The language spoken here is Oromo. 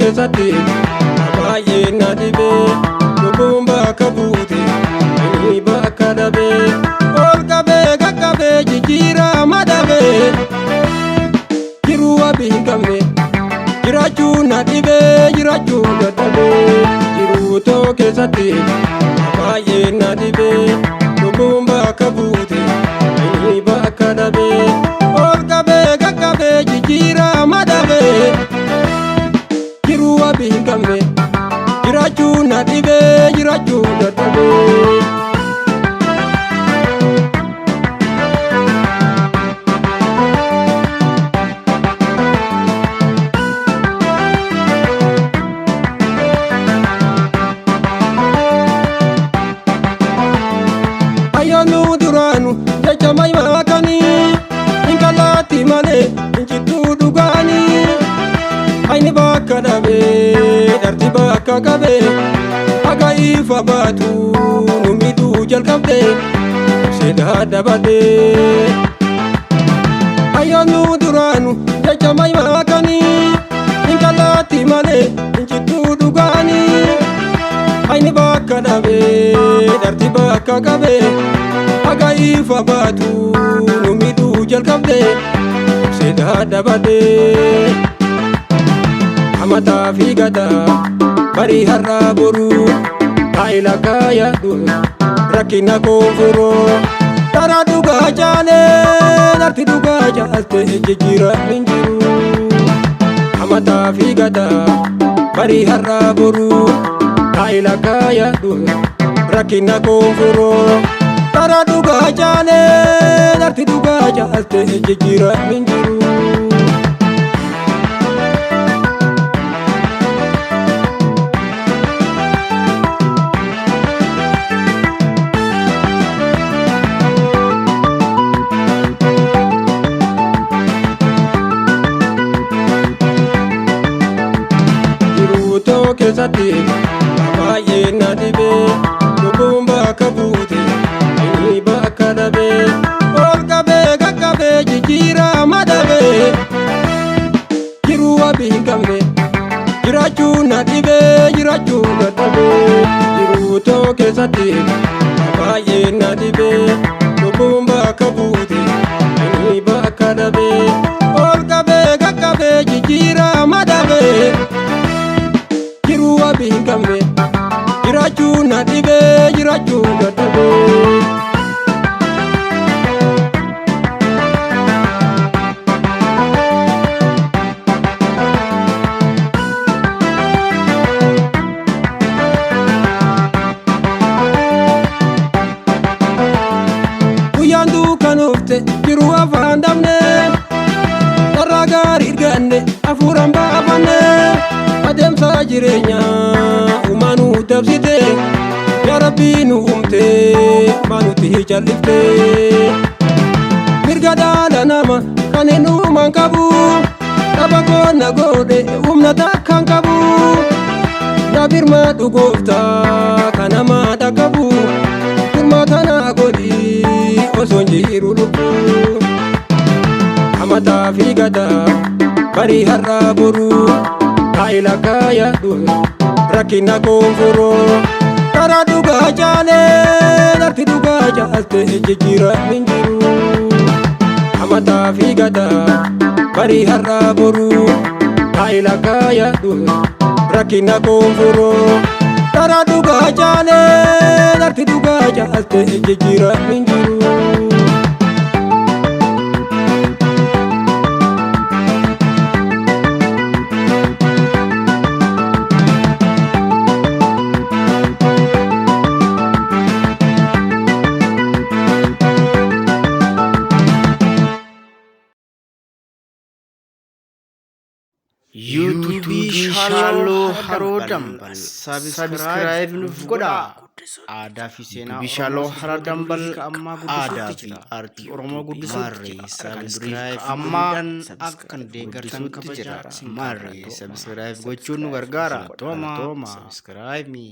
keessatti baay'ee na dhibee lubbuun bakka buute ani bakka dhabee ol qabee qaqqabee jijjiirama dhabee jiruu wabii hin qabne jiraachuu na dhibee jiraachuu dadhabee jiruu too keessatti baay'ee na dhibee lubbuun bakka buute ani bakka dhabee ol qabee qaqqabee jijjiirama dhabee jiruu wabii hin qabne jiraachuu na dhibee jiraachuu dadhabee. Ayyaanu duraanu jecha maakanii inkalaatti malee injittuu dhugaanii ayni bakka dhabee dharti bakka qabee haga ifa baatu nu midhuu jalqabdee seedaa dabadee. Ayyaanu duraanu jecha maakanii inkalaatti malee injittuu dhugaanii ayni bakka dhabee dharti bakka qabee haga ifa baatu nu midhuu jalqabdee seedaa dabadee. Amataa fi gadaa barii har'aa boruu haayila kaayadhu rakkina koonfuroo dara dhugaa caalee dharti dhugaa caalte jijjiiramni hin jiru. Amataa fi gadaa barii har'aa boruu haayila kaayadhu rakkina koonfuroo dara dhugaa caalee dharti dhugaa caalte jijjiiramni hin jiru. Keessatti baay'ee na dhibee lubbuun bakka buute ani bakka dhabee ol qabee qaqqabee jijjiirama dhabee jiruu wabii hin qabne jiraachuu na dhibee jiraachuu dadhabee jiruu too keessatti baay'ee na dhibee lubbuun bakka buute ani bakka dhabee ol qabee qaqqabee jijjiirama dhabee jiruu wabii hin qabne jiraachuu na dhibee jiraachuu dadhabee. Guyyaan dukkanoofte jiruu afaan dhabne dharraa gaarii arganne hafuuraan baafanne adeemsa jireenyaa uumaanuu dabsite yaa Rabbii nu uumte maanutti callifte mirga dhala nama kan hin uuman qabu dhaba goonna godhe humna takkaan qabu yaa birmadhu gooftaa kan namaa dhaqqabu birma tana godhi osoo hin jiru lubbuu. Amataa fi gadaa barii har'aa boruu haayila kaayadhu rakkina koonfuroo dara dhugaa caalee dharti dhugaa caalte jijjiiramni hin jiru. Amataa fi gadaa barii har'aa boruu haayila kaayadhu rakkina koonfuroo dara dhugaa caalee dharti dhugaa caalte jijjiiramni hin jiru. YouTube Shallow Haroo Dambal Subscribe nuuf godhaa. Aadaa fi seenaa Shallow Haroo Dambal aadaa fi aartii Oromoo guddisuutti Subscribe ammaan akkan deeggartan kabajaa. Marree Subscribe gochuun nu gargaara. Tooma Subscribe me.